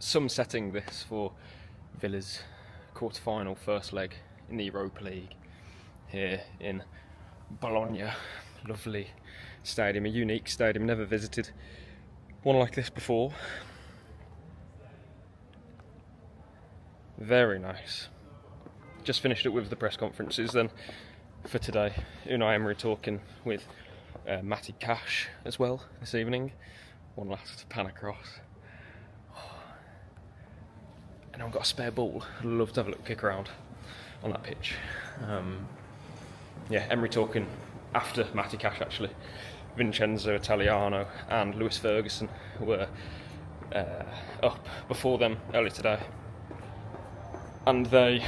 some setting this for Villa's quarter-final first leg in the Europa League here in Bologna. Lovely stadium, a unique stadium, never visited one like this before. Very nice. Just finished up with the press conferences then for today. Emery talking with Emery Cash as well this evening. One last pan across. And I've got a spare ball. I'd love to have a little kick around on that pitch. Emery talking after Emery Cash actually. Vincenzo Italiano and Lewis Ferguson were up before them earlier today. And they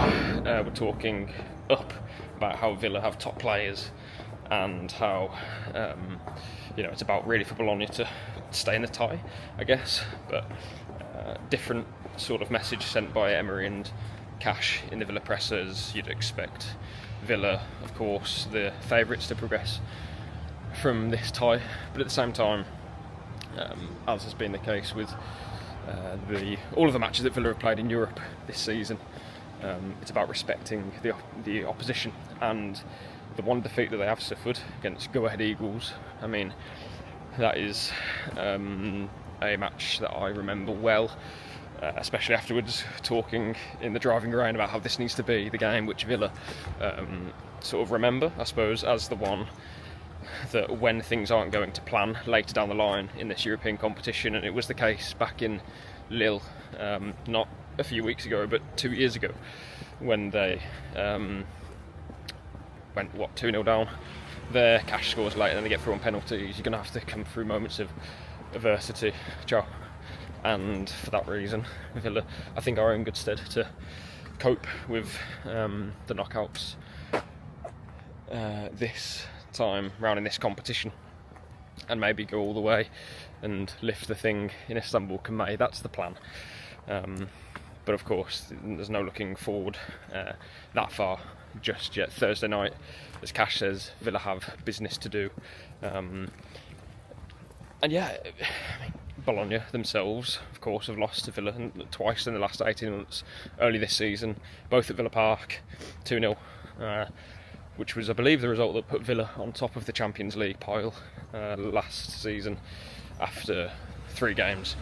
were talking up about how Villa have top players and how it's about really for Bologna to stay in the tie, I guess. But different sort of message sent by Emery and Cash in the Villa pressers. You'd expect Villa, of course, the favourites to progress from this tie, but at the same time, as has been the case with all of the matches that Villa have played in Europe this season, it's about respecting the opposition, and the one defeat that they have suffered against go-ahead Eagles, I mean, that is a match that I remember well, especially afterwards, talking in the driving rain about how this needs to be the game which Villa sort of remember, I suppose, as the one that when things aren't going to plan later down the line in this European competition. And it was the case back in Lille, not a few weeks ago but 2 years ago, when they went 2-0 down. Their Cash scores late and then they get through on penalties. You're going to have to come through moments of adversity, Joe. And for that reason, Villa, I think, are in good stead to cope with the knockouts this time round in this competition, and maybe go all the way and lift the thing in Istanbul come May. That's the plan. But of course, there's no looking forward that far just yet. Thursday night, as Cash says, Villa have business to do. Bologna themselves, of course, have lost to Villa twice in the last 18 months, early this season, both at Villa Park, 2-0, which was, I believe, the result that put Villa on top of the Champions League pile last season after 3 games.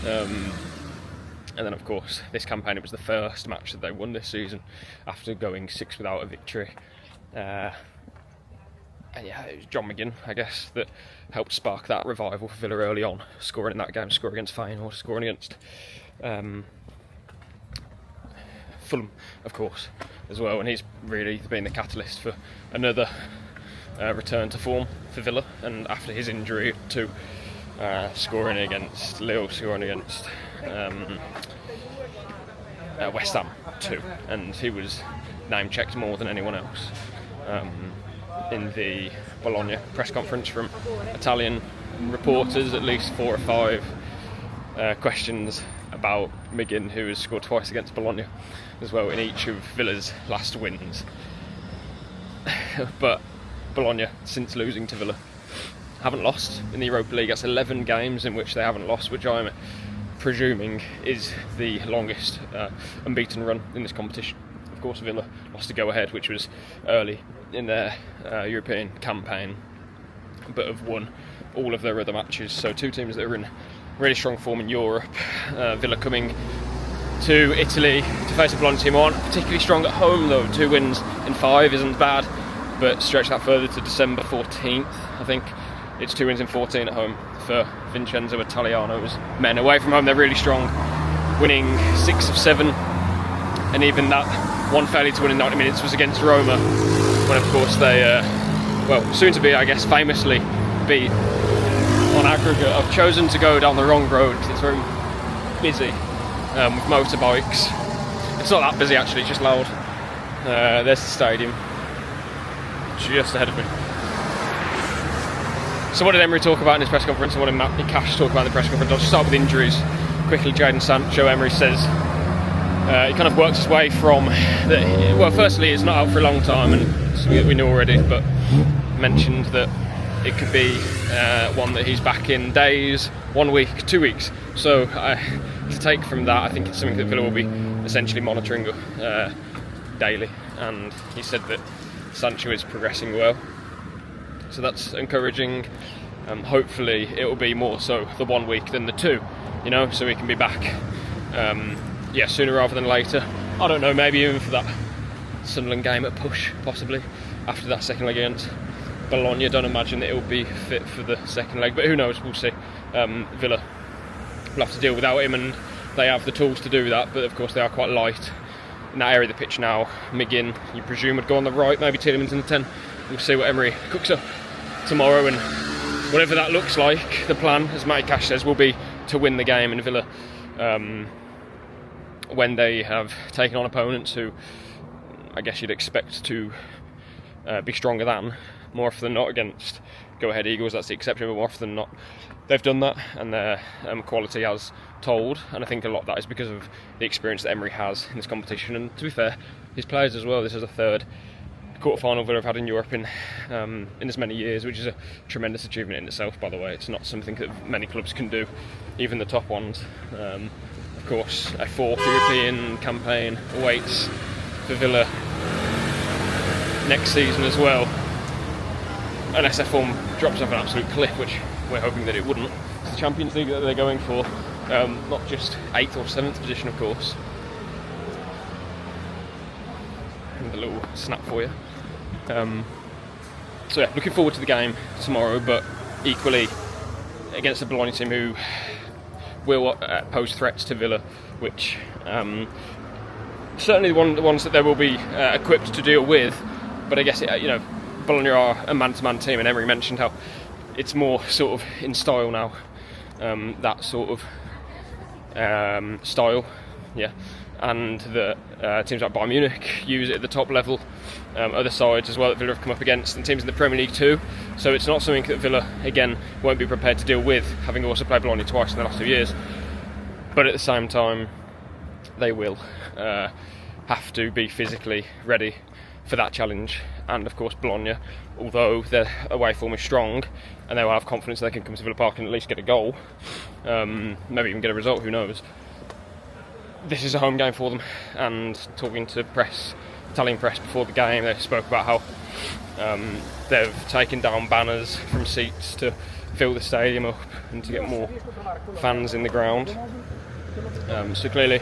And then, of course, this campaign, it was the first match that they won this season after going 6 without a victory. It was John McGinn, I guess, that helped spark that revival for Villa early on, scoring in that game, scoring against Feyenoord, scoring against Fulham, of course, as well. And he's really been the catalyst for another return to form for Villa. And after his injury to scoring against Lille, scoring against West Ham too, and he was name-checked more than anyone else. In the Bologna press conference from Italian reporters, at least 4 or 5 questions about McGinn, who has scored twice against Bologna as well in each of Villa's last wins. But Bologna, since losing to Villa, haven't lost in the Europa League. That's 11 games in which they haven't lost, which I'm presuming is the longest unbeaten run in this competition. Of course, Villa lost to go-ahead, which was early in their European campaign, but have won all of their other matches. So 2 teams that are in really strong form in Europe. Villa coming to Italy to face a Bologna team who aren't particularly strong at home, though. 2 wins in 5 isn't bad, but stretch that further to December 14th. I think it's 2 wins in 14 at home for Vincenzo Italiano's men. Away from home, they're really strong, winning 6 of 7, and even that one failure to win in 90 minutes was against Roma, when of course they, soon to be, I guess, famously beat on aggregate. I've chosen to go down the wrong road because it's very busy with motorbikes. It's not that busy actually, it's just loud. There's the stadium just ahead of me. So what did Emery talk about in his press conference, and what did Emery Cash talk about in the press conference? I'll just start with injuries quickly. Jadon Sancho, Emery says, he kind of works his way from firstly it's not out for a long time, and we knew already, but mentioned that it could be one that he's back in days, 1 week, 2 weeks. So to take from that, I think it's something that Villa will be essentially monitoring daily, and he said that Sancho is progressing well, so that's encouraging. Hopefully it will be more so the 1 week than the 2, so we can be back sooner rather than later. I don't know, maybe even for that Sunderland game at push, possibly after that second leg against Bologna. I don't imagine that it will be fit for the second leg, but who knows, we'll see. Villa will have to deal without him, and they have the tools to do that, but of course they are quite light in that area of the pitch now. McGinn, you presume, would go on the right, maybe Tielemans in the 10. We'll see what Emery cooks up tomorrow, and whatever that looks like, the plan, as Emery Cash says, will be to win the game. And Villa, when they have taken on opponents who I guess you'd expect to be stronger than, more often than not, against go-ahead Eagles, that's the exception, but more often than not they've done that, and their quality has told, and I think a lot of that is because of the experience that Emery has in this competition, and to be fair, his players as well. This is the third quarter-final Villa have had in Europe in as many years, which is a tremendous achievement in itself, by the way. It's not something that many clubs can do, even the top ones. Of course, a fourth European campaign awaits for Villa next season as well, unless their form drops off an absolute cliff, which we're hoping that it wouldn't. It's the Champions League that they're going for, not just 8th or 7th position, of course. And a little snap for you. So yeah, looking forward to the game tomorrow, but equally against the Bologna team who will pose threats to Villa, which certainly the ones that they will be equipped to deal with. But I guess Bologna are a man-to-man team, and Emery mentioned how it's more sort of in style now, that sort of style, yeah. And the teams like Bayern Munich use it at the top level, other sides as well that Villa have come up against, and teams in the Premier League too. So it's not something that Villa, again, won't be prepared to deal with, having also played Bologna twice in the last 2 years. But at the same time, they will have to be physically ready for that challenge. And of course Bologna, although their away form is strong and they will have confidence they can come to Villa Park and at least get a goal, maybe even get a result, who knows. This is a home game for them, and talking to Italian press before the game, they spoke about how they've taken down banners from seats to fill the stadium up and to get more fans in the ground. So clearly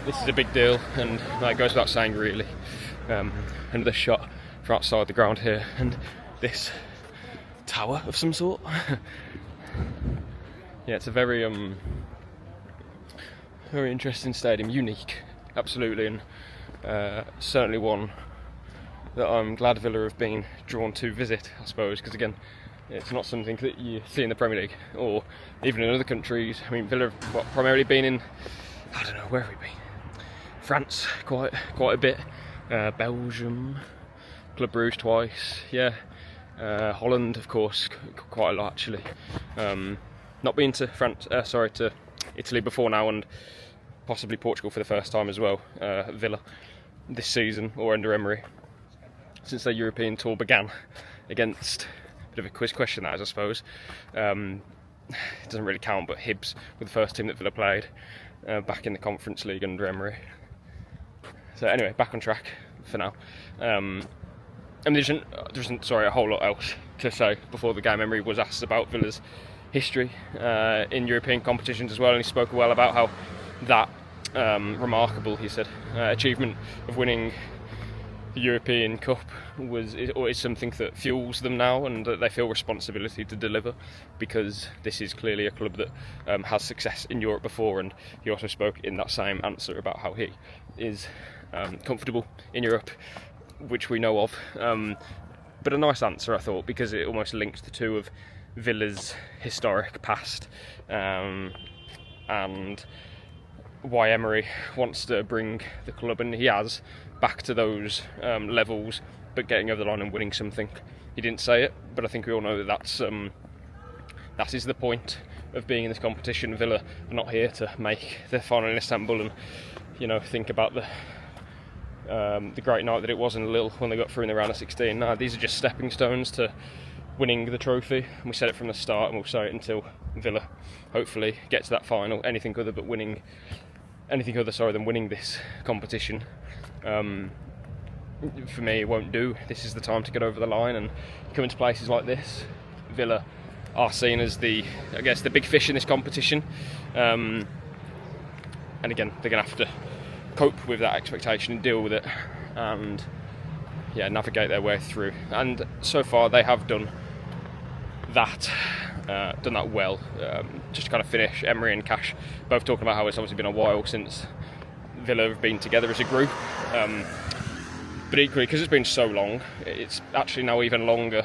this is a big deal, and that goes without saying really. Another shot from outside the ground here, and this tower of some sort. Yeah, it's a very interesting stadium, unique, absolutely, and certainly one that I'm glad Villa have been drawn to visit, I suppose, because again, it's not something that you see in the Premier League or even in other countries. I mean, Villa have primarily been in, I don't know, where have we been? France, quite a bit. Belgium, Club Brugge twice, yeah. Holland, of course, quite a lot actually. Not been to to Italy before now, and possibly Portugal for the first time as well. Villa this season, or under Emery, since their European tour began. Against a bit of a quiz question that is, I suppose. It doesn't really count, but Hibs were the first team that Villa played back in the Conference League under Emery. So anyway, back on track for now. And there isn't a whole lot else to say before the game. Emery was asked about Villa's history in European competitions as well, and he spoke well about how that remarkable, he said, achievement of winning the European Cup is something that fuels them now, and that they feel responsibility to deliver, because this is clearly a club that has success in Europe before. And he also spoke in that same answer about how he is comfortable in Europe, which we know of, but a nice answer I thought, because it almost links the two of Villa's historic past and why Emery wants to bring the club, and he has, back to those levels, but getting over the line and winning something. He didn't say it, but I think we all know that that is the point of being in this competition. Villa are not here to make the final in Istanbul and think about the great night that it was in Lille when they got through in the round of 16. No, these are just stepping stones to winning the trophy. And we said it from the start, and we'll say it until Villa hopefully get to that final. Anything other than winning this competition, for me, it won't do. This is the time to get over the line, and coming to places like this, Villa are seen as the big fish in this competition, and again, they're going to have to cope with that expectation and deal with it, and navigate their way through. And so far, they have done that well. Just to kind of finish, Emery and Cash both talking about how it's obviously been a while since Villa have been together as a group. But equally, because it's been so long, it's actually now even longer.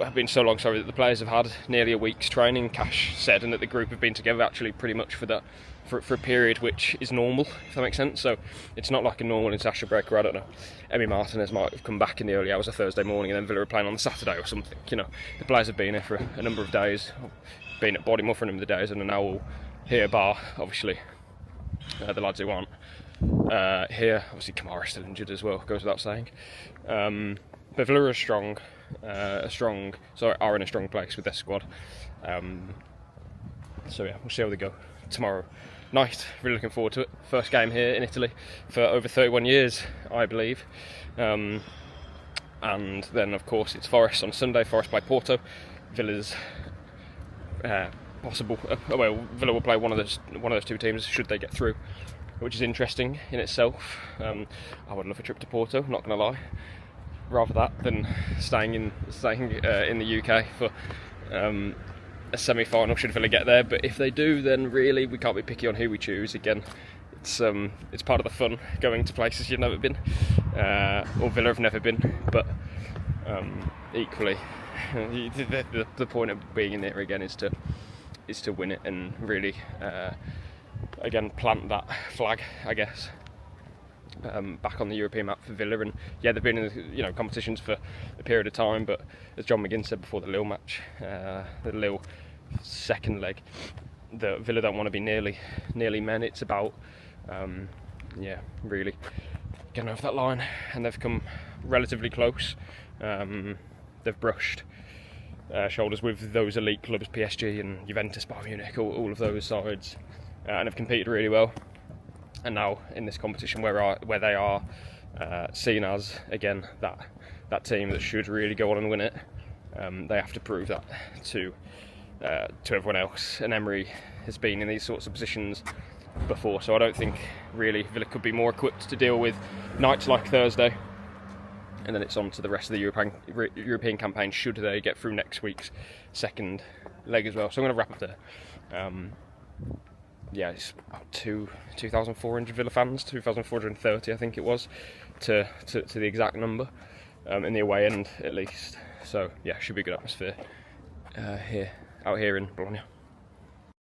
Have been so long, that the players have had nearly a week's training, Cash said, and that the group have been together actually pretty much for a period which is normal, if that makes sense. So it's not like a normal international break where, I don't know, Emi Martinez might have come back in the early hours of Thursday morning and then Villa are playing on the Saturday or something. You know, the players have been here for a number of days, been at Bodymoor for a number of days, and are now all here, bar obviously the lads who aren't here. Obviously Kamara's still injured as well, goes without saying. But Villa are are in a strong place with their squad. So yeah, we'll see how they go tomorrow night. Really looking forward to it. First game here in Italy for over 31 years, I believe. And then of course it's Forest on Sunday. Forest play Porto. Villa's Villa will play one of those two teams should they get through, which is interesting in itself. I would love a trip to Porto, not going to lie. Rather that than staying in the UK for a semi-final should Villa get there. But if they do, then really we can't be picky on who we choose. Again, it's part of the fun, going to places you've never been, or Villa have never been. But equally, the point of being in there again is to win it and really again plant that flag, I guess. Back on the European map for Villa, and they've been in competitions for a period of time, but as John McGinn said before the Lille match, the Lille second leg, the Villa don't want to be nearly men. It's about really getting over that line, and they've come relatively close. They've brushed shoulders with those elite clubs, PSG and Juventus, Bayern Munich, all of those sides, and have competed really well. And now in this competition where they are seen as, again, that team that should really go on and win it, they have to prove that to everyone else. And Emery has been in these sorts of positions before, so I don't think really Villa could be more equipped to deal with nights like Thursday. And then it's on to the rest of the European campaign should they get through next week's second leg as well. So I'm going to wrap up there. It's about 2,400 Villa fans, 2,430 I think it was, to the exact number, in the away end at least. So yeah, should be a good atmosphere out here in Bologna.